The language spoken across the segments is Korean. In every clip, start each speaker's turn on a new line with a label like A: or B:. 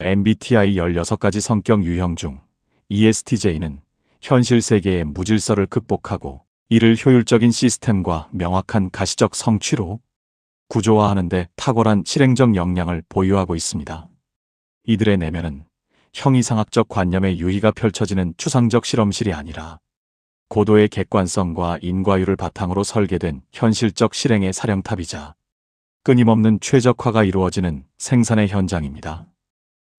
A: MBTI 16가지 성격 유형 중 ESTJ는 현실 세계의 무질서를 극복하고 이를 효율적인 시스템과 명확한 가시적 성취로 구조화하는 데 탁월한 실행적 역량을 보유하고 있습니다. 이들의 내면은 형이상학적 관념의 유희가 펼쳐지는 추상적 실험실이 아니라 고도의 객관성과 인과율을 바탕으로 설계된 현실적 실행의 사령탑이자 끊임없는 최적화가 이루어지는 생산의 현장입니다.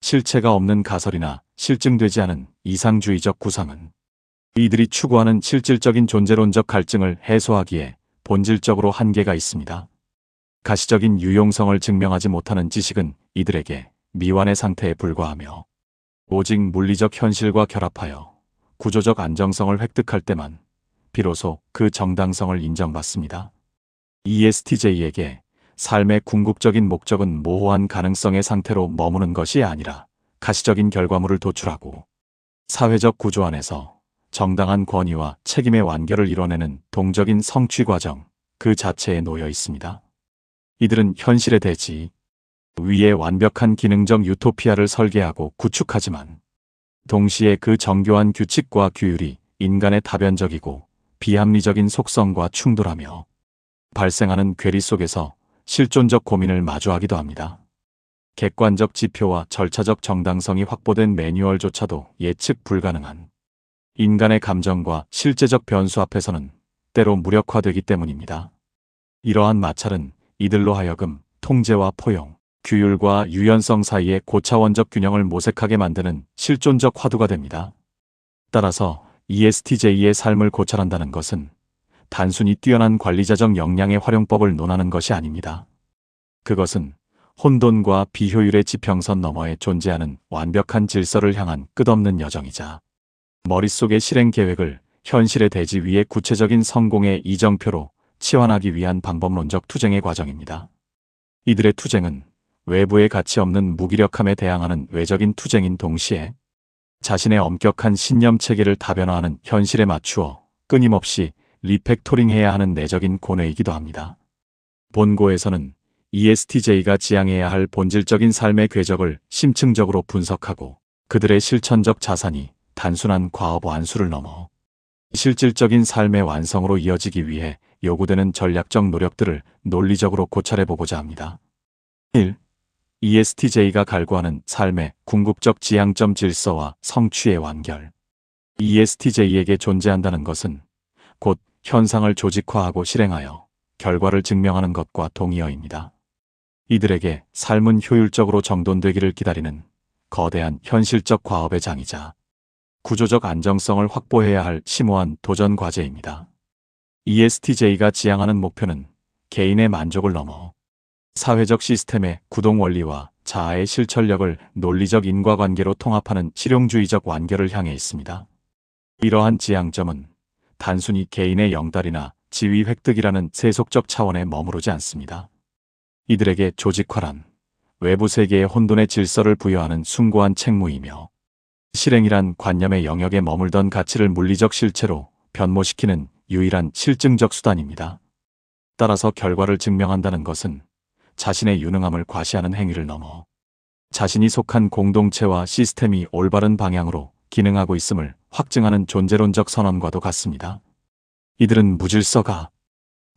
A: 실체가 없는 가설이나 실증되지 않은 이상주의적 구상은 이들이 추구하는 실질적인 존재론적 갈증을 해소하기에 본질적으로 한계가 있습니다. 가시적인 유용성을 증명하지 못하는 지식은 이들에게 미완의 상태에 불과하며 오직 물리적 현실과 결합하여 구조적 안정성을 획득할 때만 비로소 그 정당성을 인정받습니다. ESTJ에게 삶의 궁극적인 목적은 모호한 가능성의 상태로 머무는 것이 아니라 가시적인 결과물을 도출하고 사회적 구조 안에서 정당한 권위와 책임의 완결을 이뤄내는 동적인 성취 과정 그 자체에 놓여 있습니다. 이들은 현실의 대지 위에 완벽한 기능적 유토피아를 설계하고 구축하지만 동시에 그 정교한 규칙과 규율이 인간의 다변적이고 비합리적인 속성과 충돌하며 발생하는 괴리 속에서 실존적 고민을 마주하기도 합니다. 객관적 지표와 절차적 정당성이 확보된 매뉴얼조차도 예측 불가능한 인간의 감정과 실제적 변수 앞에서는 때로 무력화되기 때문입니다. 이러한 마찰은 이들로 하여금 통제와 포용, 규율과 유연성 사이의 고차원적 균형을 모색하게 만드는 실존적 화두가 됩니다. 따라서 ESTJ의 삶을 고찰한다는 것은 단순히 뛰어난 관리자적 역량의 활용법을 논하는 것이 아닙니다. 그것은 혼돈과 비효율의 지평선 너머에 존재하는 완벽한 질서를 향한 끝없는 여정이자 머릿속의 실행 계획을 현실의 대지 위에 구체적인 성공의 이정표로 치환하기 위한 방법론적 투쟁의 과정입니다. 이들의 투쟁은 외부의 가치 없는 무기력함에 대항하는 외적인 투쟁인 동시에 자신의 엄격한 신념 체계를 다변화하는 현실에 맞추어 끊임없이 리팩토링해야 하는 내적인 고뇌이기도 합니다. 본고에서는 ESTJ가 지향해야 할 본질적인 삶의 궤적을 심층적으로 분석하고 그들의 실천적 자산이 단순한 과업 완수를 넘어 실질적인 삶의 완성으로 이어지기 위해 요구되는 전략적 노력들을 논리적으로 고찰해보고자 합니다. 1. ESTJ가 갈구하는 삶의 궁극적 지향점 질서와 성취의 완결. ESTJ에게 존재한다는 것은 곧 현상을 조직화하고 실행하여 결과를 증명하는 것과 동의어입니다. 이들에게 삶은 효율적으로 정돈되기를 기다리는 거대한 현실적 과업의 장이자 구조적 안정성을 확보해야 할 심오한 도전 과제입니다. ESTJ가 지향하는 목표는 개인의 만족을 넘어 사회적 시스템의 구동 원리와 자아의 실천력을 논리적 인과관계로 통합하는 실용주의적 완결을 향해 있습니다. 이러한 지향점은 단순히 개인의 영달이나 지위 획득이라는 세속적 차원에 머무르지 않습니다. 이들에게 조직화란 외부 세계의 혼돈의 질서를 부여하는 숭고한 책무이며 실행이란 관념의 영역에 머물던 가치를 물리적 실체로 변모시키는 유일한 실증적 수단입니다. 따라서 결과를 증명한다는 것은 자신의 유능함을 과시하는 행위를 넘어 자신이 속한 공동체와 시스템이 올바른 방향으로 기능하고 있음을 확증하는 존재론적 선언과도 같습니다. 이들은 무질서가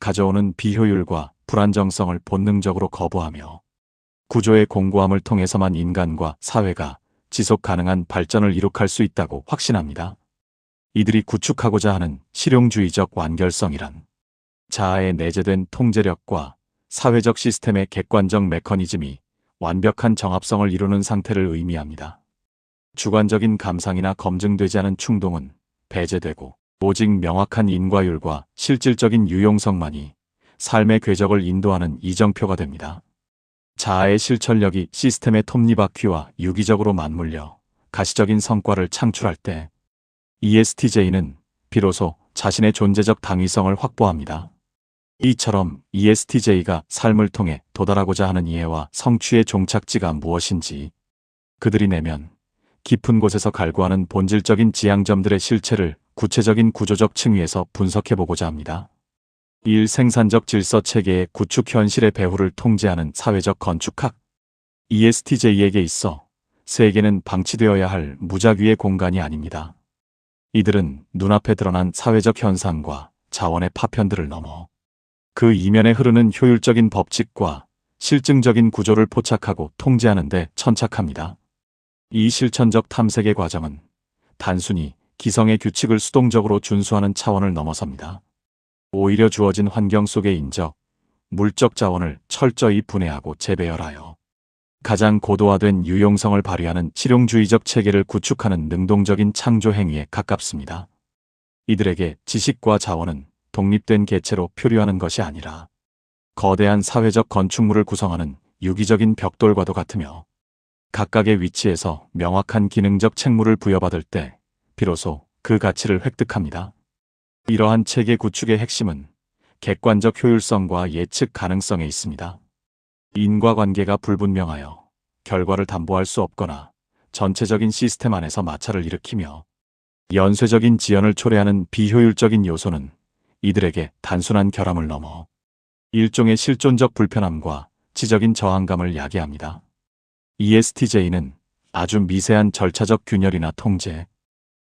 A: 가져오는 비효율과 불안정성을 본능적으로 거부하며 구조의 공고함을 통해서만 인간과 사회가 지속 가능한 발전을 이룩할 수 있다고 확신합니다. 이들이 구축하고자 하는 실용주의적 완결성이란 자아의 내재된 통제력과 사회적 시스템의 객관적 메커니즘이 완벽한 정합성을 이루는 상태를 의미합니다. 주관적인 감상이나 검증되지 않은 충동은 배제되고 오직 명확한 인과율과 실질적인 유용성만이 삶의 궤적을 인도하는 이정표가 됩니다. 자아의 실천력이 시스템의 톱니바퀴와 유기적으로 맞물려 가시적인 성과를 창출할 때 ESTJ는 비로소 자신의 존재적 당위성을 확보합니다. 이처럼 ESTJ가 삶을 통해 도달하고자 하는 이해와 성취의 종착지가 무엇인지 그들이 내면 깊은 곳에서 갈구하는 본질적인 지향점들의 실체를 구체적인 구조적 층위에서 분석해보고자 합니다. 1. 생산적 질서 체계의 구축 현실의 배후를 통제하는 사회적 건축학. ESTJ에게 있어 세계는 방치되어야 할 무작위의 공간이 아닙니다. 이들은 눈앞에 드러난 사회적 현상과 자원의 파편들을 넘어 그 이면에 흐르는 효율적인 법칙과 실증적인 구조를 포착하고 통제하는 데 천착합니다. 이 실천적 탐색의 과정은 단순히 기성의 규칙을 수동적으로 준수하는 차원을 넘어섭니다. 오히려 주어진 환경 속의 인적, 물적 자원을 철저히 분해하고 재배열하여 가장 고도화된 유용성을 발휘하는 실용주의적 체계를 구축하는 능동적인 창조 행위에 가깝습니다. 이들에게 지식과 자원은 독립된 개체로 표류하는 것이 아니라 거대한 사회적 건축물을 구성하는 유기적인 벽돌과도 같으며 각각의 위치에서 명확한 기능적 책무를 부여받을 때 비로소 그 가치를 획득합니다. 이러한 체계 구축의 핵심은 객관적 효율성과 예측 가능성에 있습니다. 인과관계가 불분명하여 결과를 담보할 수 없거나 전체적인 시스템 안에서 마찰을 일으키며 연쇄적인 지연을 초래하는 비효율적인 요소는 이들에게 단순한 결함을 넘어 일종의 실존적 불편함과 지적인 저항감을 야기합니다. ESTJ는 아주 미세한 절차적 균열이나 통제,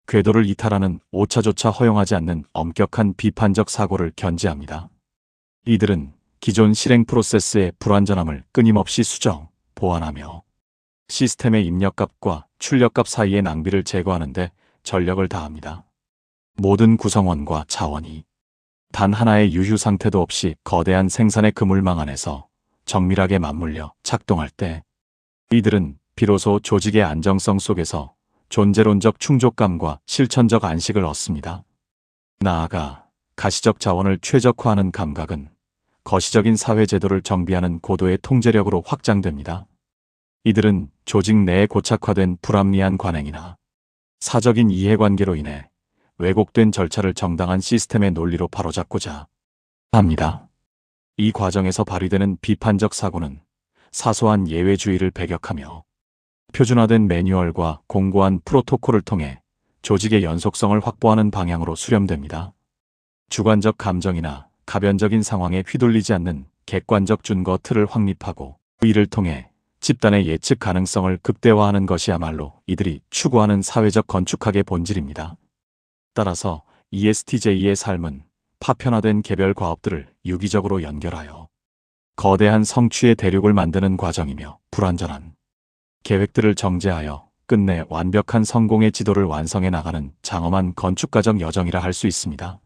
A: 궤도를 이탈하는 오차조차 허용하지 않는 엄격한 비판적 사고를 견지합니다. 이들은 기존 실행 프로세스의 불완전함을 끊임없이 수정, 보완하며 시스템의 입력값과 출력값 사이의 낭비를 제거하는 데 전력을 다합니다. 모든 구성원과 자원이 단 하나의 유휴 상태도 없이 거대한 생산의 그물망 안에서 정밀하게 맞물려 작동할 때 이들은 비로소 조직의 안정성 속에서 존재론적 충족감과 실천적 안식을 얻습니다. 나아가 가시적 자원을 최적화하는 감각은 거시적인 사회제도를 정비하는 고도의 통제력으로 확장됩니다. 이들은 조직 내에 고착화된 불합리한 관행이나 사적인 이해관계로 인해 왜곡된 절차를 정당한 시스템의 논리로 바로잡고자 합니다. 이 과정에서 발휘되는 비판적 사고는 사소한 예외주의를 배격하며 표준화된 매뉴얼과 공고한 프로토콜을 통해 조직의 연속성을 확보하는 방향으로 수렴됩니다. 주관적 감정이나 가변적인 상황에 휘둘리지 않는 객관적 준거 틀을 확립하고 이를 통해 집단의 예측 가능성을 극대화하는 것이야말로 이들이 추구하는 사회적 건축학의 본질입니다. 따라서 ESTJ의 삶은 파편화된 개별 과업들을 유기적으로 연결하여 거대한 성취의 대륙을 만드는 과정이며 불완전한 계획들을 정제하여 끝내 완벽한 성공의 지도를 완성해 나가는 장엄한 건축가적 여정이라 할 수 있습니다.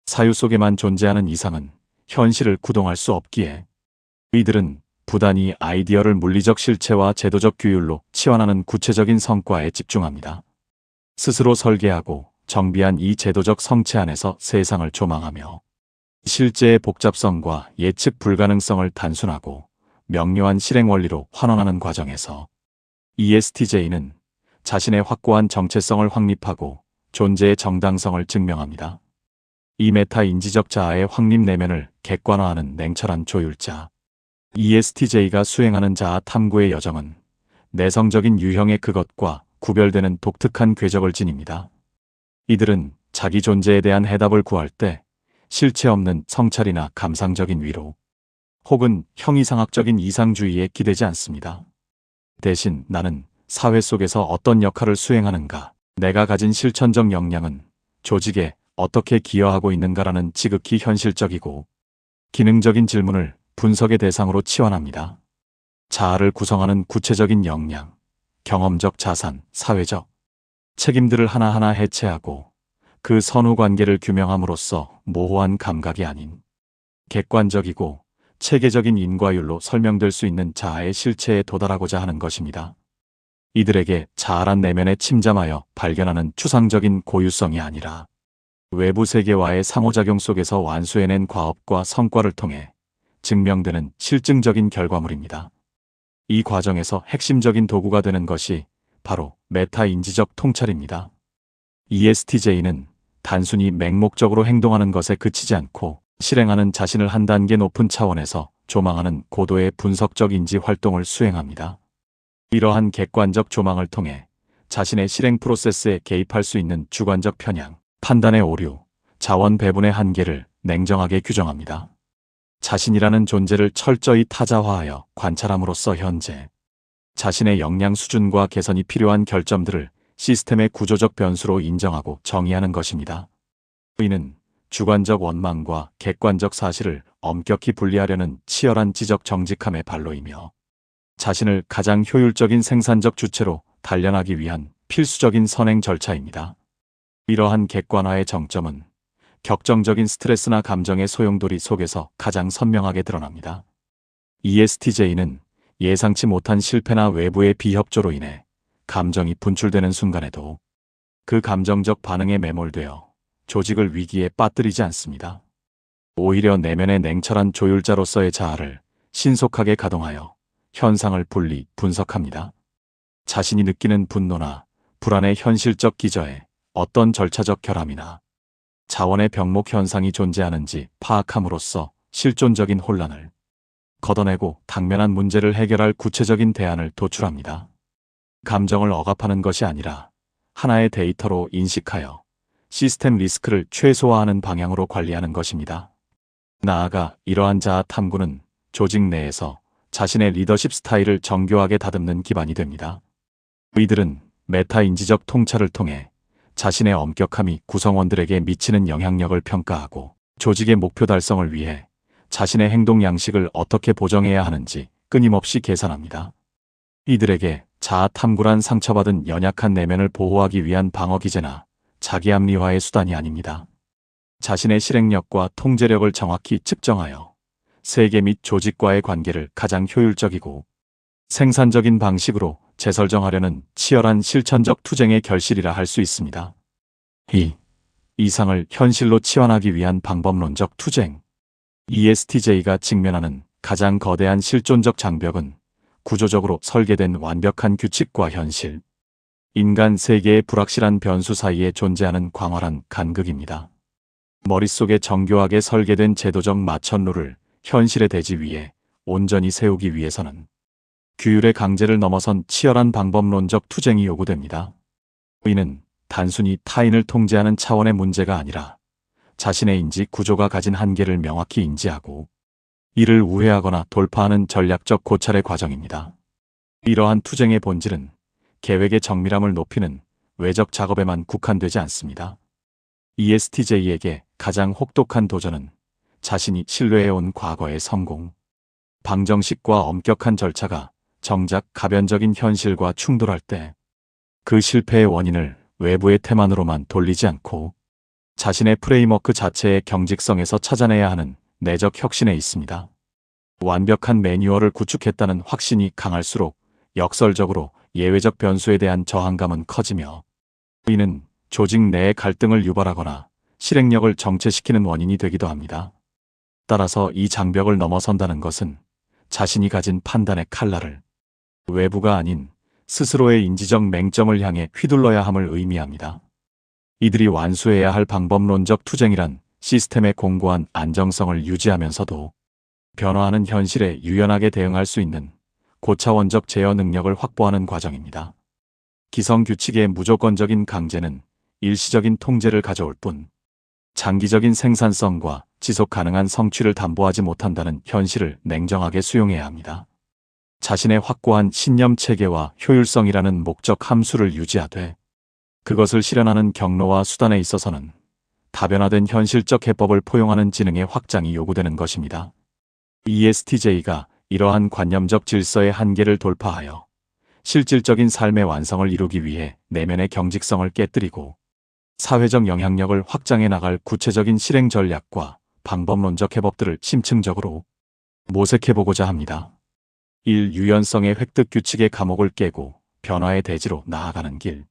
A: 사유 속에만 존재하는 이상은 현실을 구동할 수 없기에 이들은 부단히 아이디어를 물리적 실체와 제도적 규율로 치환하는 구체적인 성과에 집중합니다. 스스로 설계하고 정비한 이 제도적 성체 안에서 세상을 조망하며 실제의 복잡성과 예측 불가능성을 단순하고 명료한 실행 원리로 환원하는 과정에서 ESTJ는 자신의 확고한 정체성을 확립하고 존재의 정당성을 증명합니다. 이 메타 인지적 자아의 확립 내면을 객관화하는 냉철한 조율자. ESTJ가 수행하는 자아 탐구의 여정은 내성적인 유형의 그것과 구별되는 독특한 궤적을 지닙니다. 이들은 자기 존재에 대한 해답을 구할 때 실체 없는 성찰이나 감상적인 위로 혹은 형이상학적인 이상주의에 기대지 않습니다. 대신 나는 사회 속에서 어떤 역할을 수행하는가, 내가 가진 실천적 역량은 조직에 어떻게 기여하고 있는가라는 지극히 현실적이고 기능적인 질문을 분석의 대상으로 치환합니다. 자아를 구성하는 구체적인 역량, 경험적 자산, 사회적 책임들을 하나하나 해체하고 그 선후 관계를 규명함으로써 모호한 감각이 아닌 객관적이고 체계적인 인과율로 설명될 수 있는 자아의 실체에 도달하고자 하는 것입니다. 이들에게 자아란 내면에 침잠하여 발견하는 추상적인 고유성이 아니라 외부 세계와의 상호작용 속에서 완수해낸 과업과 성과를 통해 증명되는 실증적인 결과물입니다. 이 과정에서 핵심적인 도구가 되는 것이 바로 메타인지적 통찰입니다. ESTJ는 단순히 맹목적으로 행동하는 것에 그치지 않고 실행하는 자신을 한 단계 높은 차원에서 조망하는 고도의 분석적 인지 활동을 수행합니다. 이러한 객관적 조망을 통해 자신의 실행 프로세스에 개입할 수 있는 주관적 편향, 판단의 오류, 자원 배분의 한계를 냉정하게 규정합니다. 자신이라는 존재를 철저히 타자화하여 관찰함으로써 현재 자신의 역량 수준과 개선이 필요한 결점들을 시스템의 구조적 변수로 인정하고 정의하는 것입니다. 이는 주관적 원망과 객관적 사실을 엄격히 분리하려는 치열한 지적 정직함의 발로이며 자신을 가장 효율적인 생산적 주체로 단련하기 위한 필수적인 선행 절차입니다. 이러한 객관화의 정점은 격정적인 스트레스나 감정의 소용돌이 속에서 가장 선명하게 드러납니다. ESTJ는 예상치 못한 실패나 외부의 비협조로 인해 감정이 분출되는 순간에도 그 감정적 반응에 매몰되어 조직을 위기에 빠뜨리지 않습니다. 오히려 내면의 냉철한 조율자로서의 자아를 신속하게 가동하여 현상을 분석합니다. 자신이 느끼는 분노나 불안의 현실적 기저에 어떤 절차적 결함이나 자원의 병목 현상이 존재하는지 파악함으로써 실존적인 혼란을 걷어내고 당면한 문제를 해결할 구체적인 대안을 도출합니다. 감정을 억압하는 것이 아니라 하나의 데이터로 인식하여 시스템 리스크를 최소화하는 방향으로 관리하는 것입니다. 나아가 이러한 자아 탐구는 조직 내에서 자신의 리더십 스타일을 정교하게 다듬는 기반이 됩니다. 이들은 메타인지적 통찰을 통해 자신의 엄격함이 구성원들에게 미치는 영향력을 평가하고 조직의 목표 달성을 위해 자신의 행동 양식을 어떻게 보정해야 하는지 끊임없이 계산합니다. 이들에게 자아 탐구란 상처받은 연약한 내면을 보호하기 위한 방어 기제나 자기 합리화의 수단이 아닙니다. 자신의 실행력과 통제력을 정확히 측정하여 세계 및 조직과의 관계를 가장 효율적이고 생산적인 방식으로 재설정하려는 치열한 실천적 투쟁의 결실이라 할 수 있습니다. 이 이상을 현실로 치환하기 위한 방법론적 투쟁. ESTJ가 직면하는 가장 거대한 실존적 장벽은 구조적으로 설계된 완벽한 규칙과 현실, 인간 세계의 불확실한 변수 사이에 존재하는 광활한 간극입니다. 머릿속에 정교하게 설계된 제도적 마천루를 현실의 대지 위에 온전히 세우기 위해서는 규율의 강제를 넘어선 치열한 방법론적 투쟁이 요구됩니다. 이는 단순히 타인을 통제하는 차원의 문제가 아니라 자신의 인지 구조가 가진 한계를 명확히 인지하고 이를 우회하거나 돌파하는 전략적 고찰의 과정입니다. 이러한 투쟁의 본질은 계획의 정밀함을 높이는 외적 작업에만 국한되지 않습니다. ESTJ에게 가장 혹독한 도전은 자신이 신뢰해온 과거의 성공, 방정식과 엄격한 절차가 정작 가변적인 현실과 충돌할 때 그 실패의 원인을 외부의 태만으로만 돌리지 않고 자신의 프레임워크 자체의 경직성에서 찾아내야 하는 내적 혁신에 있습니다. 완벽한 매뉴얼을 구축했다는 확신이 강할수록 역설적으로 예외적 변수에 대한 저항감은 커지며 이는 조직 내의 갈등을 유발하거나 실행력을 정체시키는 원인이 되기도 합니다. 따라서 이 장벽을 넘어선다는 것은 자신이 가진 판단의 칼날을 외부가 아닌 스스로의 인지적 맹점을 향해 휘둘러야 함을 의미합니다. 이들이 완수해야 할 방법론적 투쟁이란 시스템의 공고한 안정성을 유지하면서도 변화하는 현실에 유연하게 대응할 수 있는 고차원적 제어 능력을 확보하는 과정입니다. 기성규칙의 무조건적인 강제는 일시적인 통제를 가져올 뿐 장기적인 생산성과 지속 가능한 성취를 담보하지 못한다는 현실을 냉정하게 수용해야 합니다. 자신의 확고한 신념 체계와 효율성이라는 목적 함수를 유지하되 그것을 실현하는 경로와 수단에 있어서는 다변화된 현실적 해법을 포용하는 지능의 확장이 요구되는 것입니다. ESTJ가 이러한 관념적 질서의 한계를 돌파하여 실질적인 삶의 완성을 이루기 위해 내면의 경직성을 깨뜨리고 사회적 영향력을 확장해 나갈 구체적인 실행 전략과 방법론적 해법들을 심층적으로 모색해보고자 합니다. 1. 유연성의 획득 규칙의 감옥을 깨고 변화의 대지로 나아가는 길.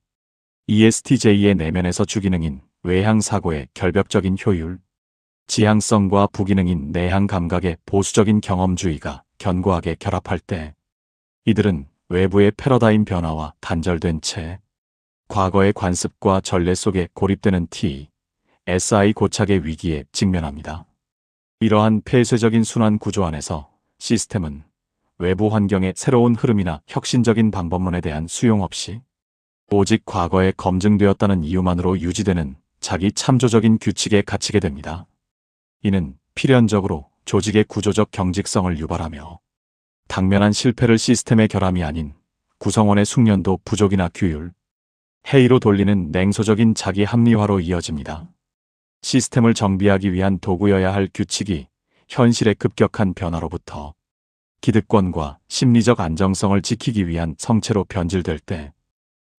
A: ESTJ의 내면에서 주기능인 외향 사고의 결벽적인 효율, 지향성과 부기능인 내향 감각의 보수적인 경험주의가 견고하게 결합할 때 이들은 외부의 패러다임 변화와 단절된 채 과거의 관습과 전례 속에 고립되는 SI 고착의 위기에 직면합니다. 이러한 폐쇄적인 순환 구조 안에서 시스템은 외부 환경의 새로운 흐름이나 혁신적인 방법론에 대한 수용 없이 오직 과거에 검증되었다는 이유만으로 유지되는 자기 참조적인 규칙에 갇히게 됩니다. 이는 필연적으로 조직의 구조적 경직성을 유발하며 당면한 실패를 시스템의 결함이 아닌 구성원의 숙련도 부족이나 규율, 회의로 돌리는 냉소적인 자기 합리화로 이어집니다. 시스템을 정비하기 위한 도구여야 할 규칙이 현실의 급격한 변화로부터 기득권과 심리적 안정성을 지키기 위한 성체로 변질될 때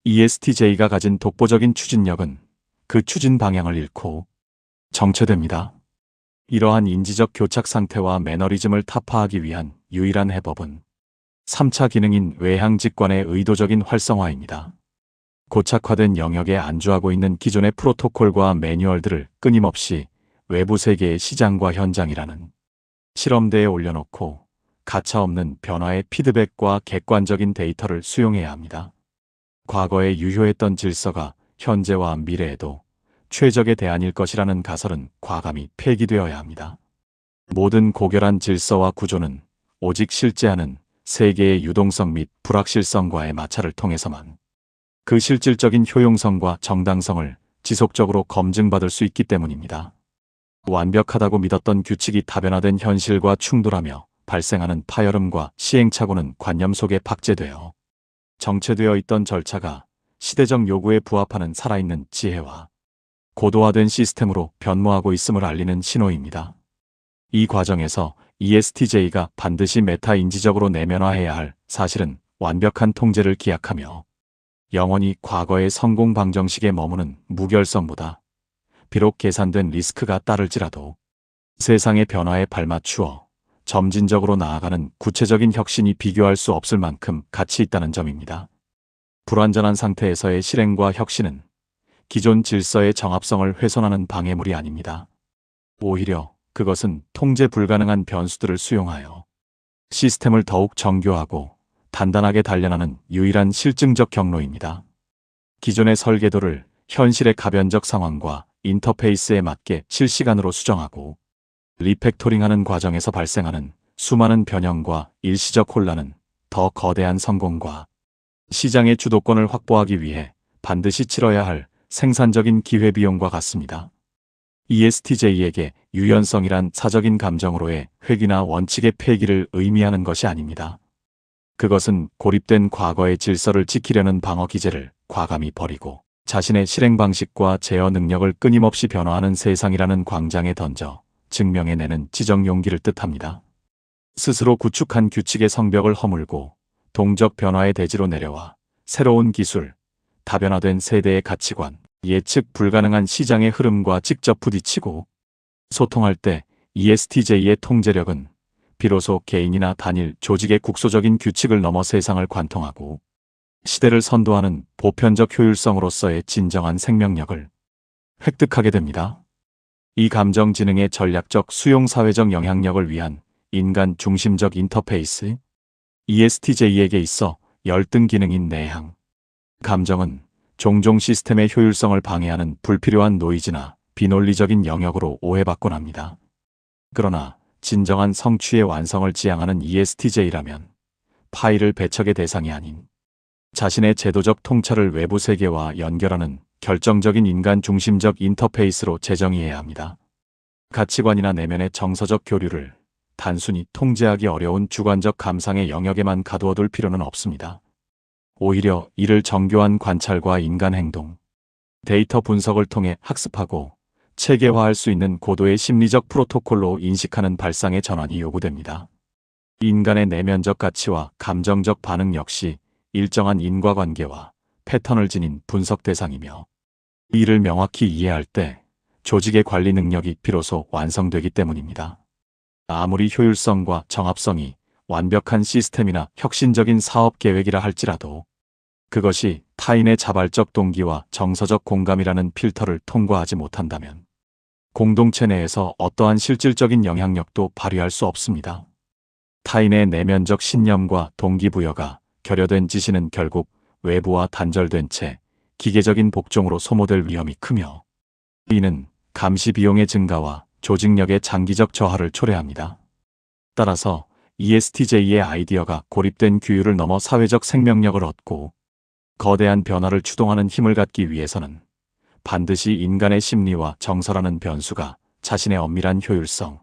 A: ESTJ가 가진 독보적인 추진력은 그 추진 방향을 잃고 정체됩니다. 이러한 인지적 교착 상태와 매너리즘을 타파하기 위한 유일한 해법은 3차 기능인 외향 직관의 의도적인 활성화입니다. 고착화된 영역에 안주하고 있는 기존의 프로토콜과 매뉴얼들을 끊임없이 외부 세계의 시장과 현장이라는 실험대에 올려놓고 가차없는 변화의 피드백과 객관적인 데이터를 수용해야 합니다. 과거에 유효했던 질서가 현재와 미래에도 최적의 대안일 것이라는 가설은 과감히 폐기되어야 합니다. 모든 고결한 질서와 구조는 오직 실제하는 세계의 유동성 및 불확실성과의 마찰을 통해서만 그 실질적인 효용성과 정당성을 지속적으로 검증받을 수 있기 때문입니다. 완벽하다고 믿었던 규칙이 다변화된 현실과 충돌하며 발생하는 파열음과 시행착오는 관념 속에 박제되어 정체되어 있던 절차가 시대적 요구에 부합하는 살아있는 지혜와 고도화된 시스템으로 변모하고 있음을 알리는 신호입니다. 이 과정에서 ESTJ가 반드시 메타인지적으로 내면화해야 할 사실은 완벽한 통제를 기약하며 영원히 과거의 성공 방정식에 머무는 무결성보다 비록 계산된 리스크가 따를지라도 세상의 변화에 발맞추어 점진적으로 나아가는 구체적인 혁신이 비교할 수 없을 만큼 가치 있다는 점입니다. 불완전한 상태에서의 실행과 혁신은 기존 질서의 정합성을 훼손하는 방해물이 아닙니다. 오히려 그것은 통제 불가능한 변수들을 수용하여 시스템을 더욱 정교하고 단단하게 단련하는 유일한 실증적 경로입니다. 기존의 설계도를 현실의 가변적 상황과 인터페이스에 맞게 실시간으로 수정하고 리팩토링하는 과정에서 발생하는 수많은 변형과 일시적 혼란은 더 거대한 성공과 시장의 주도권을 확보하기 위해 반드시 치러야 할 생산적인 기회비용과 같습니다. ESTJ에게 유연성이란 사적인 감정으로의 회귀나 원칙의 폐기를 의미하는 것이 아닙니다. 그것은 고립된 과거의 질서를 지키려는 방어 기제를 과감히 버리고 자신의 실행 방식과 제어 능력을 끊임없이 변화하는 세상이라는 광장에 던져 증명해내는 지적 용기를 뜻합니다. 스스로 구축한 규칙의 성벽을 허물고 동적 변화의 대지로 내려와 새로운 기술, 다변화된 세대의 가치관, 예측 불가능한 시장의 흐름과 직접 부딪히고 소통할 때 ESTJ의 통제력은 비로소 개인이나 단일 조직의 국소적인 규칙을 넘어 세상을 관통하고 시대를 선도하는 보편적 효율성으로서의 진정한 생명력을 획득하게 됩니다. 이 감정지능의 전략적 수용사회적 영향력을 위한 인간 중심적 인터페이스, ESTJ에게 있어 열등 기능인 내향. 감정은 종종 시스템의 효율성을 방해하는 불필요한 노이즈나 비논리적인 영역으로 오해받곤 합니다. 그러나 진정한 성취의 완성을 지향하는 ESTJ라면 파일을 배척의 대상이 아닌 자신의 제도적 통찰을 외부 세계와 연결하는 결정적인 인간 중심적 인터페이스로 재정의해야 합니다. 가치관이나 내면의 정서적 교류를 단순히 통제하기 어려운 주관적 감상의 영역에만 가두어둘 필요는 없습니다. 오히려 이를 정교한 관찰과 인간 행동, 데이터 분석을 통해 학습하고 체계화할 수 있는 고도의 심리적 프로토콜로 인식하는 발상의 전환이 요구됩니다. 인간의 내면적 가치와 감정적 반응 역시 일정한 인과관계와 패턴을 지닌 분석 대상이며 이를 명확히 이해할 때 조직의 관리 능력이 비로소 완성되기 때문입니다. 아무리 효율성과 정합성이 완벽한 시스템이나 혁신적인 사업 계획이라 할지라도 그것이 타인의 자발적 동기와 정서적 공감이라는 필터를 통과하지 못한다면 공동체 내에서 어떠한 실질적인 영향력도 발휘할 수 없습니다. 타인의 내면적 신념과 동기부여가 결여된 지시는 결국 외부와 단절된 채 기계적인 복종으로 소모될 위험이 크며 이는 감시 비용의 증가와 조직력의 장기적 저하를 초래합니다. 따라서 ESTJ의 아이디어가 고립된 규율을 넘어 사회적 생명력을 얻고 거대한 변화를 추동하는 힘을 갖기 위해서는 반드시 인간의 심리와 정서라는 변수가 자신의 엄밀한 효율성,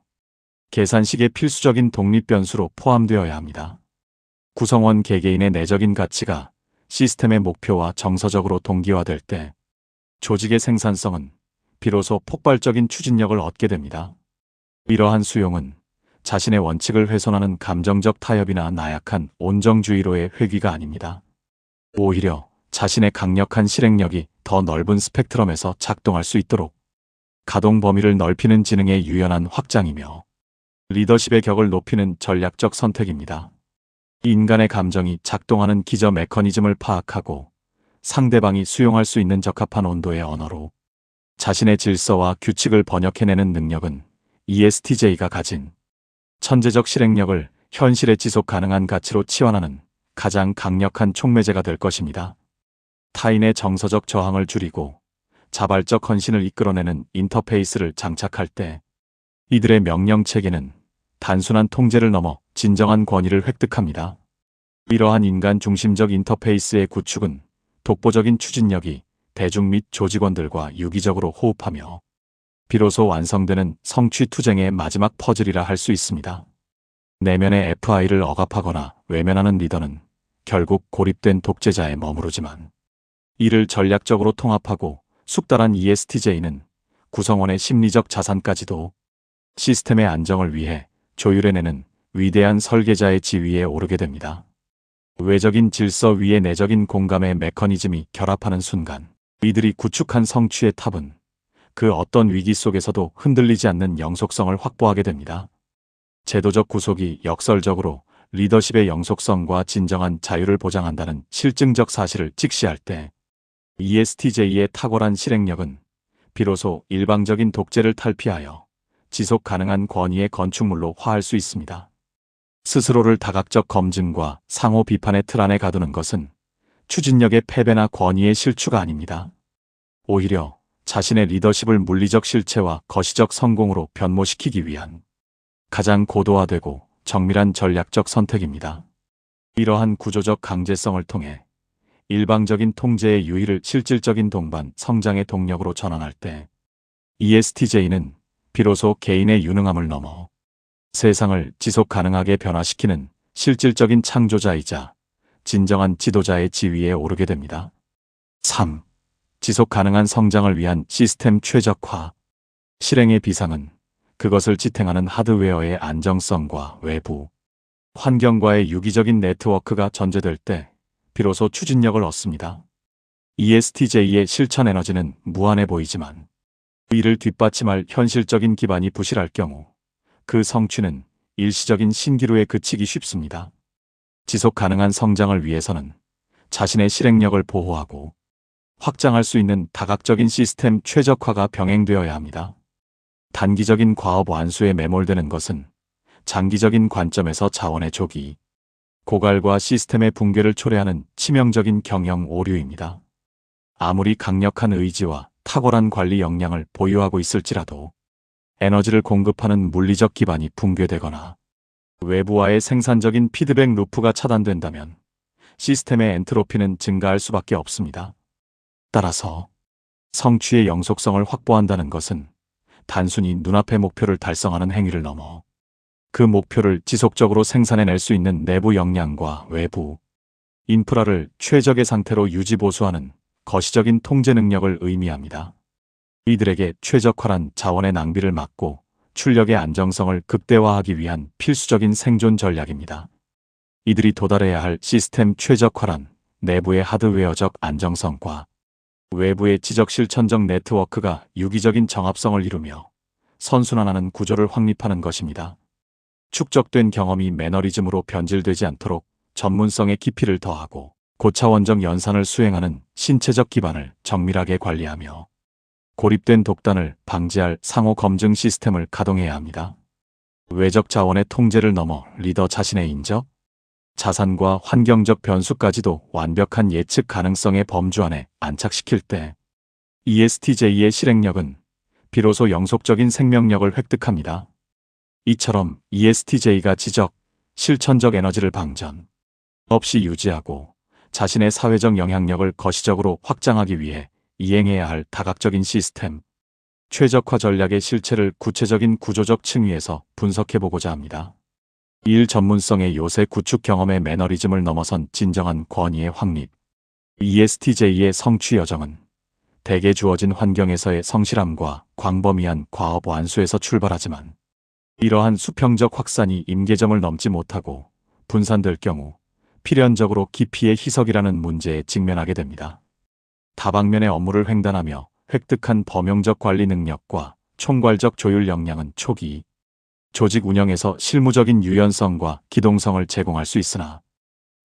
A: 계산식의 필수적인 독립 변수로 포함되어야 합니다. 구성원 개개인의 내적인 가치가 시스템의 목표와 정서적으로 동기화될 때 조직의 생산성은 비로소 폭발적인 추진력을 얻게 됩니다. 이러한 수용은 자신의 원칙을 훼손하는 감정적 타협이나 나약한 온정주의로의 회귀가 아닙니다. 오히려 자신의 강력한 실행력이 더 넓은 스펙트럼에서 작동할 수 있도록 가동 범위를 넓히는 지능의 유연한 확장이며 리더십의 격을 높이는 전략적 선택입니다. 인간의 감정이 작동하는 기저 메커니즘을 파악하고 상대방이 수용할 수 있는 적합한 온도의 언어로 자신의 질서와 규칙을 번역해내는 능력은 ESTJ가 가진 천재적 실행력을 현실의 지속 가능한 가치로 치환하는 가장 강력한 촉매제가 될 것입니다. 타인의 정서적 저항을 줄이고 자발적 헌신을 이끌어내는 인터페이스를 장착할 때 이들의 명령 체계는 단순한 통제를 넘어 진정한 권위를 획득합니다. 이러한 인간 중심적 인터페이스의 구축은 독보적인 추진력이 대중 및 조직원들과 유기적으로 호흡하며 비로소 완성되는 성취 투쟁의 마지막 퍼즐이라 할 수 있습니다. 내면의 FI를 억압하거나 외면하는 리더는 결국 고립된 독재자에 머무르지만 이를 전략적으로 통합하고 숙달한 ESTJ는 구성원의 심리적 자산까지도 시스템의 안정을 위해 조율해내는 위대한 설계자의 지위에 오르게 됩니다. 외적인 질서 위에 내적인 공감의 메커니즘이 결합하는 순간 이들이 구축한 성취의 탑은 그 어떤 위기 속에서도 흔들리지 않는 영속성을 확보하게 됩니다. 제도적 구속이 역설적으로 리더십의 영속성과 진정한 자유를 보장한다는 실증적 사실을 직시할 때 ESTJ의 탁월한 실행력은 비로소 일방적인 독재를 탈피하여 지속 가능한 권위의 건축물로 화할 수 있습니다. 스스로를 다각적 검증과 상호 비판의 틀 안에 가두는 것은 추진력의 패배나 권위의 실추가 아닙니다. 오히려 자신의 리더십을 물리적 실체와 거시적 성공으로 변모시키기 위한 가장 고도화되고 정밀한 전략적 선택입니다. 이러한 구조적 강제성을 통해 일방적인 통제의 유의를 실질적인 동반, 성장의 동력으로 전환할 때 ESTJ는 비로소 개인의 유능함을 넘어 세상을 지속 가능하게 변화시키는 실질적인 창조자이자 진정한 지도자의 지위에 오르게 됩니다. 3. 지속 가능한 성장을 위한 시스템 최적화. 실행의 비상은 그것을 지탱하는 하드웨어의 안정성과 외부 환경과의 유기적인 네트워크가 전제될 때 비로소 추진력을 얻습니다. ESTJ의 실천 에너지는 무한해 보이지만 이를 뒷받침할 현실적인 기반이 부실할 경우 그 성취는 일시적인 신기루에 그치기 쉽습니다. 지속 가능한 성장을 위해서는 자신의 실행력을 보호하고 확장할 수 있는 다각적인 시스템 최적화가 병행되어야 합니다. 단기적인 과업 완수에 매몰되는 것은 장기적인 관점에서 자원의 조기, 고갈과 시스템의 붕괴를 초래하는 치명적인 경영 오류입니다. 아무리 강력한 의지와 탁월한 관리 역량을 보유하고 있을지라도 에너지를 공급하는 물리적 기반이 붕괴되거나 외부와의 생산적인 피드백 루프가 차단된다면 시스템의 엔트로피는 증가할 수밖에 없습니다. 따라서 성취의 영속성을 확보한다는 것은 단순히 눈앞의 목표를 달성하는 행위를 넘어 그 목표를 지속적으로 생산해낼 수 있는 내부 역량과 외부 인프라를 최적의 상태로 유지보수하는 거시적인 통제 능력을 의미합니다. 이들에게 최적화란 자원의 낭비를 막고 출력의 안정성을 극대화하기 위한 필수적인 생존 전략입니다. 이들이 도달해야 할 시스템 최적화란 내부의 하드웨어적 안정성과 외부의 지적 실천적 네트워크가 유기적인 정합성을 이루며 선순환하는 구조를 확립하는 것입니다. 축적된 경험이 매너리즘으로 변질되지 않도록 전문성의 깊이를 더하고 고차원적 연산을 수행하는 신체적 기반을 정밀하게 관리하며 고립된 독단을 방지할 상호 검증 시스템을 가동해야 합니다. 외적 자원의 통제를 넘어 리더 자신의 인적, 자산과 환경적 변수까지도 완벽한 예측 가능성의 범주 안에 안착시킬 때 ESTJ의 실행력은 비로소 영속적인 생명력을 획득합니다. 이처럼 ESTJ가 지적, 실천적 에너지를 방전 없이 유지하고 자신의 사회적 영향력을 거시적으로 확장하기 위해 이행해야 할 다각적인 시스템, 최적화 전략의 실체를 구체적인 구조적 층위에서 분석해보고자 합니다. 일 전문성의 요새 구축 경험의 매너리즘을 넘어선 진정한 권위의 확립. ESTJ의 성취 여정은 대개 주어진 환경에서의 성실함과 광범위한 과업 완수에서 출발하지만 이러한 수평적 확산이 임계점을 넘지 못하고 분산될 경우 필연적으로 기피의 희석이라는 문제에 직면하게 됩니다. 다방면의 업무를 횡단하며 획득한 범용적 관리 능력과 총괄적 조율 역량은 초기 조직 운영에서 실무적인 유연성과 기동성을 제공할 수 있으나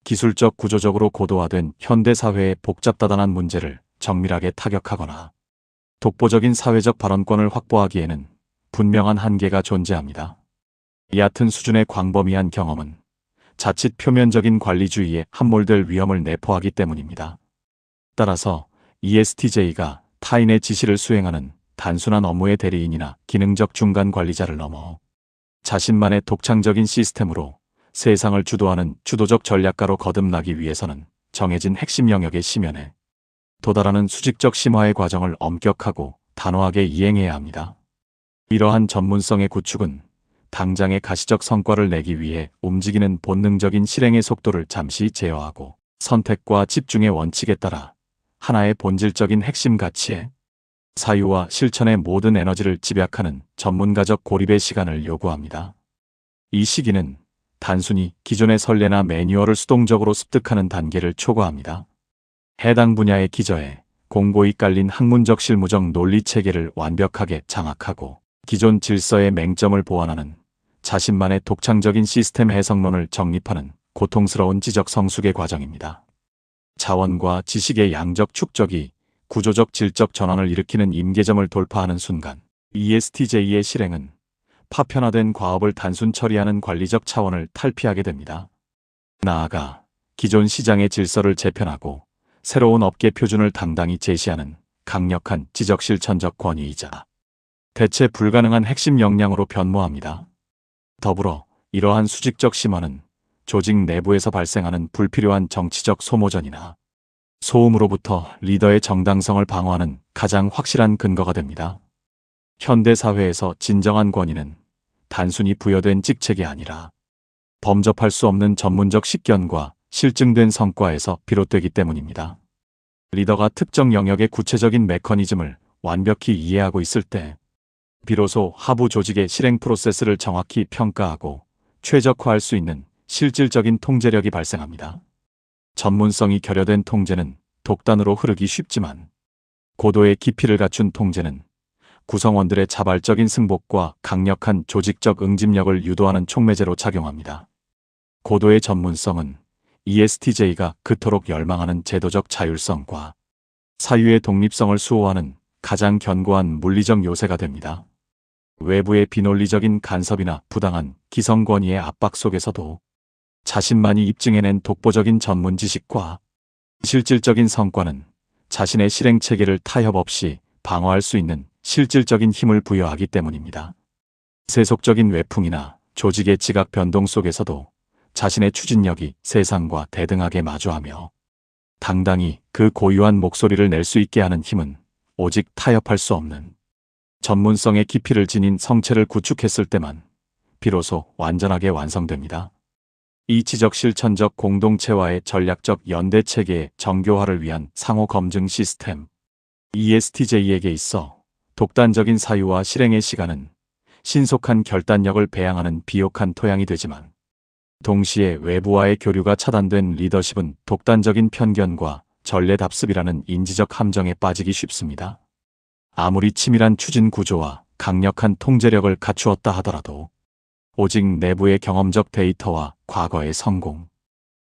A: 기술적 구조적으로 고도화된 현대사회의 복잡다단한 문제를 정밀하게 타격하거나 독보적인 사회적 발언권을 확보하기에는 분명한 한계가 존재합니다. 얕은 수준의 광범위한 경험은 자칫 표면적인 관리주의에 함몰될 위험을 내포하기 때문입니다. 따라서 ESTJ가 타인의 지시를 수행하는 단순한 업무의 대리인이나 기능적 중간 관리자를 넘어 자신만의 독창적인 시스템으로 세상을 주도하는 주도적 전략가로 거듭나기 위해서는 정해진 핵심 영역의 심연에 도달하는 수직적 심화의 과정을 엄격하고 단호하게 이행해야 합니다. 이러한 전문성의 구축은 당장의 가시적 성과를 내기 위해 움직이는 본능적인 실행의 속도를 잠시 제어하고 선택과 집중의 원칙에 따라 하나의 본질적인 핵심 가치에 사유와 실천의 모든 에너지를 집약하는 전문가적 고립의 시간을 요구합니다. 이 시기는 단순히 기존의 선례나 매뉴얼을 수동적으로 습득하는 단계를 초과합니다. 해당 분야의 기저에 공고히 깔린 학문적 실무적 논리체계를 완벽하게 장악하고 기존 질서의 맹점을 보완하는 자신만의 독창적인 시스템 해석론을 정립하는 고통스러운 지적 성숙의 과정입니다. 자원과 지식의 양적 축적이 구조적 질적 전환을 일으키는 임계점을 돌파하는 순간 ESTJ의 실행은 파편화된 과업을 단순 처리하는 관리적 차원을 탈피하게 됩니다. 나아가 기존 시장의 질서를 재편하고 새로운 업계 표준을 당당히 제시하는 강력한 지적 실천적 권위이자 대체 불가능한 핵심 역량으로 변모합니다. 더불어 이러한 수직적 심화는 조직 내부에서 발생하는 불필요한 정치적 소모전이나 소음으로부터 리더의 정당성을 방어하는 가장 확실한 근거가 됩니다. 현대사회에서 진정한 권위는 단순히 부여된 직책이 아니라 범접할 수 없는 전문적 식견과 실증된 성과에서 비롯되기 때문입니다. 리더가 특정 영역의 구체적인 메커니즘을 완벽히 이해하고 있을 때 비로소 하부 조직의 실행 프로세스를 정확히 평가하고 최적화할 수 있는 실질적인 통제력이 발생합니다. 전문성이 결여된 통제는 독단으로 흐르기 쉽지만 고도의 깊이를 갖춘 통제는 구성원들의 자발적인 승복과 강력한 조직적 응집력을 유도하는 촉매제로 작용합니다. 고도의 전문성은 ESTJ가 그토록 열망하는 제도적 자율성과 사유의 독립성을 수호하는 가장 견고한 물리적 요새가 됩니다. 외부의 비논리적인 간섭이나 부당한 기성권위의 압박 속에서도 자신만이 입증해낸 독보적인 전문 지식과 실질적인 성과는 자신의 실행 체계를 타협 없이 방어할 수 있는 실질적인 힘을 부여하기 때문입니다. 세속적인 외풍이나 조직의 지각 변동 속에서도 자신의 추진력이 세상과 대등하게 마주하며 당당히 그 고유한 목소리를 낼 수 있게 하는 힘은 오직 타협할 수 없는 전문성의 깊이를 지닌 성체를 구축했을 때만 비로소 완전하게 완성됩니다. 이 지적 실천적 공동체와의 전략적 연대 체계의 정교화를 위한 상호 검증 시스템 ESTJ에게 있어 독단적인 사유와 실행의 시간은 신속한 결단력을 배양하는 비옥한 토양이 되지만 동시에 외부와의 교류가 차단된 리더십은 독단적인 편견과 전례답습이라는 인지적 함정에 빠지기 쉽습니다. 아무리 치밀한 추진 구조와 강력한 통제력을 갖추었다 하더라도 오직 내부의 경험적 데이터와 과거의 성공,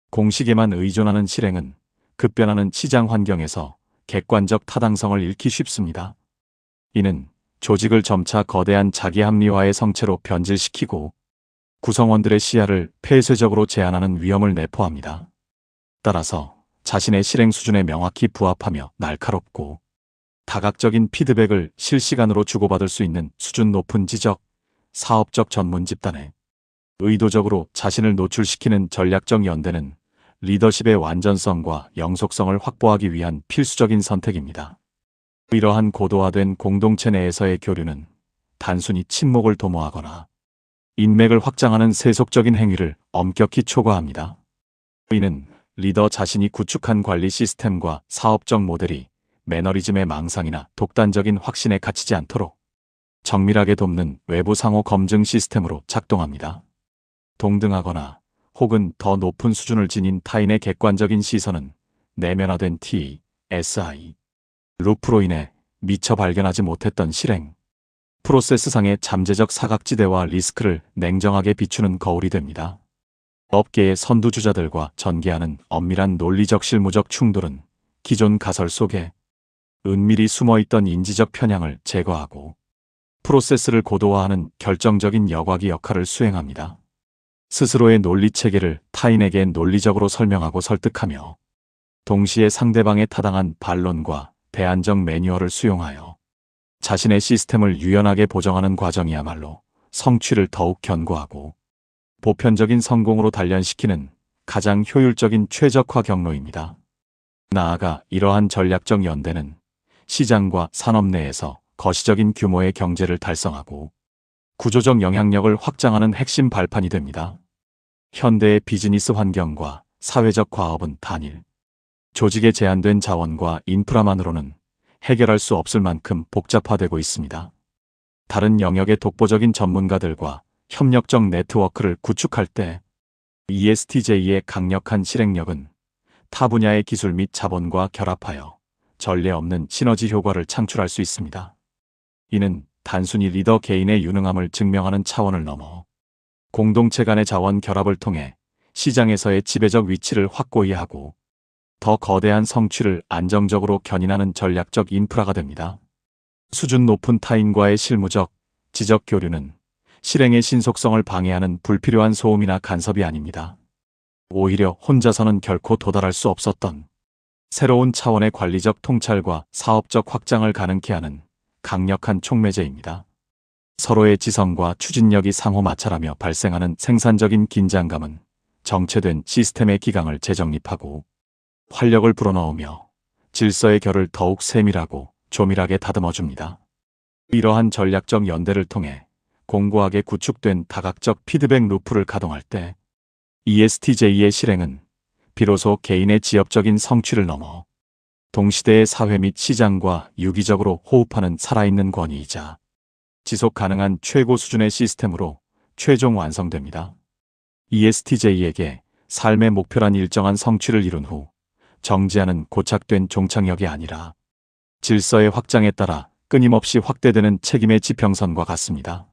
A: 공식에만 의존하는 실행은 급변하는 시장 환경에서 객관적 타당성을 잃기 쉽습니다. 이는 조직을 점차 거대한 자기합리화의 성체로 변질시키고 구성원들의 시야를 폐쇄적으로 제한하는 위험을 내포합니다. 따라서 자신의 실행 수준에 명확히 부합하며 날카롭고 다각적인 피드백을 실시간으로 주고받을 수 있는 수준 높은 지적, 사업적 전문 집단에 의도적으로 자신을 노출시키는 전략적 연대는 리더십의 완전성과 영속성을 확보하기 위한 필수적인 선택입니다. 이러한 고도화된 공동체 내에서의 교류는 단순히 친목을 도모하거나 인맥을 확장하는 세속적인 행위를 엄격히 초과합니다. 이는 리더 자신이 구축한 관리 시스템과 사업적 모델이 매너리즘의 망상이나 독단적인 확신에 갇히지 않도록 정밀하게 돕는 외부 상호 검증 시스템으로 작동합니다. 동등하거나 혹은 더 높은 수준을 지닌 타인의 객관적인 시선은 내면화된 T, SI, 루프로 인해 미처 발견하지 못했던 실행, 프로세스상의 잠재적 사각지대와 리스크를 냉정하게 비추는 거울이 됩니다. 업계의 선두주자들과 전개하는 엄밀한 논리적 실무적 충돌은 기존 가설 속에 은밀히 숨어있던 인지적 편향을 제거하고 프로세스를 고도화하는 결정적인 여과기 역할을 수행합니다. 스스로의 논리 체계를 타인에게 논리적으로 설명하고 설득하며 동시에 상대방의 타당한 반론과 대안적 매뉴얼을 수용하여 자신의 시스템을 유연하게 보정하는 과정이야말로 성취를 더욱 견고하고 보편적인 성공으로 단련시키는 가장 효율적인 최적화 경로입니다. 나아가 이러한 전략적 연대는 시장과 산업 내에서 거시적인 규모의 경제를 달성하고 구조적 영향력을 확장하는 핵심 발판이 됩니다. 현대의 비즈니스 환경과 사회적 과업은 단일, 조직의 제한된 자원과 인프라만으로는 해결할 수 없을 만큼 복잡화되고 있습니다. 다른 영역의 독보적인 전문가들과 협력적 네트워크를 구축할 때 ESTJ의 강력한 실행력은 타 분야의 기술 및 자본과 결합하여 전례 없는 시너지 효과를 창출할 수 있습니다. 이는 단순히 리더 개인의 유능함을 증명하는 차원을 넘어 공동체 간의 자원 결합을 통해 시장에서의 지배적 위치를 확고히 하고 더 거대한 성취를 안정적으로 견인하는 전략적 인프라가 됩니다. 수준 높은 타인과의 실무적, 지적 교류는 실행의 신속성을 방해하는 불필요한 소음이나 간섭이 아닙니다. 오히려 혼자서는 결코 도달할 수 없었던 새로운 차원의 관리적 통찰과 사업적 확장을 가능케 하는 강력한 촉매제입니다. 서로의 지성과 추진력이 상호 마찰하며 발생하는 생산적인 긴장감은 정체된 시스템의 기강을 재정립하고 활력을 불어넣으며 질서의 결을 더욱 세밀하고 조밀하게 다듬어줍니다. 이러한 전략적 연대를 통해 공고하게 구축된 다각적 피드백 루프를 가동할 때 ESTJ의 실행은 비로소 개인의 지엽적인 성취를 넘어 동시대의 사회 및 시장과 유기적으로 호흡하는 살아있는 권위이자 지속 가능한 최고 수준의 시스템으로 최종 완성됩니다. ESTJ에게 삶의 목표란 일정한 성취를 이룬 후 정지하는 고착된 종착역이 아니라 질서의 확장에 따라 끊임없이 확대되는 책임의 지평선과 같습니다.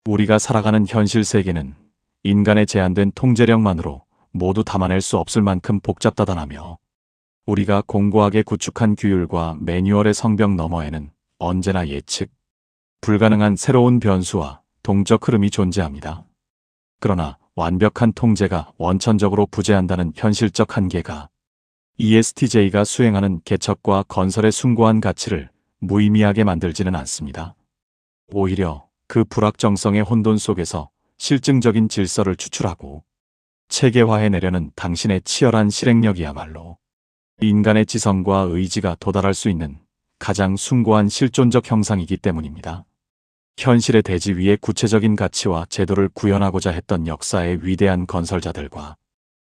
A: 우리가 살아가는 현실 세계는 인간의 제한된 통제력만으로 모두 담아낼 수 없을 만큼 복잡다단하며 우리가 공고하게 구축한 규율과 매뉴얼의 성벽 너머에는 언제나 예측 불가능한 새로운 변수와 동적 흐름이 존재합니다. 그러나 완벽한 통제가 원천적으로 부재한다는 현실적 한계가 ESTJ가 수행하는 개척과 건설의 숭고한 가치를 무의미하게 만들지는 않습니다. 오히려 그 불확정성의 혼돈 속에서 실증적인 질서를 추출하고 체계화해내려는 당신의 치열한 실행력이야말로 인간의 지성과 의지가 도달할 수 있는 가장 숭고한 실존적 형상이기 때문입니다. 현실의 대지 위에 구체적인 가치와 제도를 구현하고자 했던 역사의 위대한 건설자들과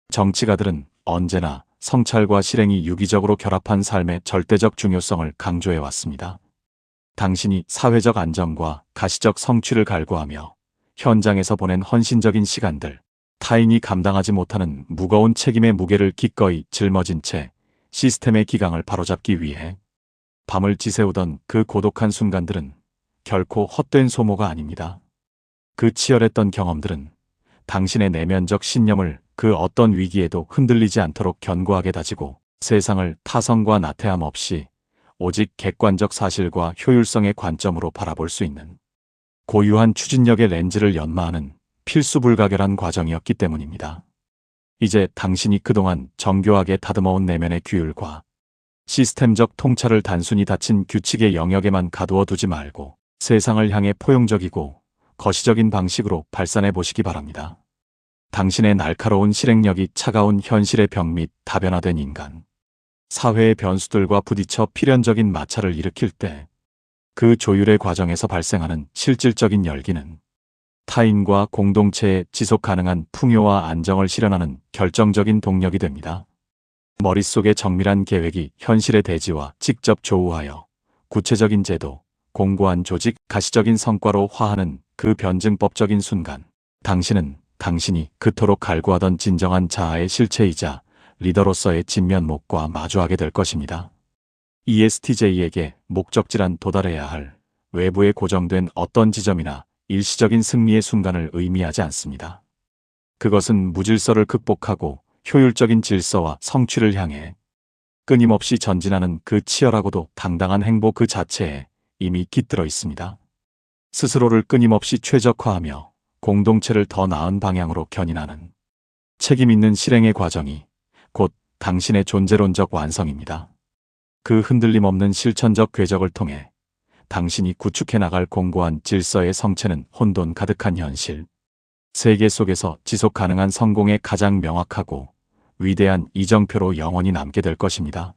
A: 정치가들은 언제나 성찰과 실행이 유기적으로 결합한 삶의 절대적 중요성을 강조해왔습니다. 당신이 사회적 안정과 가시적 성취를 갈구하며 현장에서 보낸 헌신적인 시간들, 타인이 감당하지 못하는 무거운 책임의 무게를 기꺼이 짊어진 채 시스템의 기강을 바로잡기 위해 밤을 지새우던 그 고독한 순간들은 결코 헛된 소모가 아닙니다. 그 치열했던 경험들은 당신의 내면적 신념을 그 어떤 위기에도 흔들리지 않도록 견고하게 다지고 세상을 타성과 나태함 없이 오직 객관적 사실과 효율성의 관점으로 바라볼 수 있는 고유한 추진력의 렌즈를 연마하는 필수 불가결한 과정이었기 때문입니다. 이제 당신이 그동안 정교하게 다듬어온 내면의 규율과 시스템적 통찰을 단순히 닫힌 규칙의 영역에만 가두어 두지 말고 세상을 향해 포용적이고 거시적인 방식으로 발산해 보시기 바랍니다. 당신의 날카로운 실행력이 차가운 현실의 벽 및 다변화된 인간, 사회의 변수들과 부딪혀 필연적인 마찰을 일으킬 때 그 조율의 과정에서 발생하는 실질적인 열기는 타인과 공동체의 지속 가능한 풍요와 안정을 실현하는 결정적인 동력이 됩니다. 머릿속의 정밀한 계획이 현실의 대지와 직접 조우하여 구체적인 제도, 공고한 조직, 가시적인 성과로 화하는 그 변증법적인 순간, 당신은 당신이 그토록 갈구하던 진정한 자아의 실체이자 리더로서의 진면목과 마주하게 될 것입니다. ESTJ에게 목적지란 도달해야 할 외부에 고정된 어떤 지점이나 일시적인 승리의 순간을 의미하지 않습니다. 그것은 무질서를 극복하고 효율적인 질서와 성취를 향해 끊임없이 전진하는 그 치열하고도 당당한 행보 그 자체에 이미 깃들어 있습니다. 스스로를 끊임없이 최적화하며 공동체를 더 나은 방향으로 견인하는 책임 있는 실행의 과정이 곧 당신의 존재론적 완성입니다. 그 흔들림 없는 실천적 궤적을 통해 당신이 구축해 나갈 공고한 질서의 성체는 혼돈 가득한 현실 세계 속에서 지속 가능한 성공의 가장 명확하고 위대한 이정표로 영원히 남게 될 것입니다.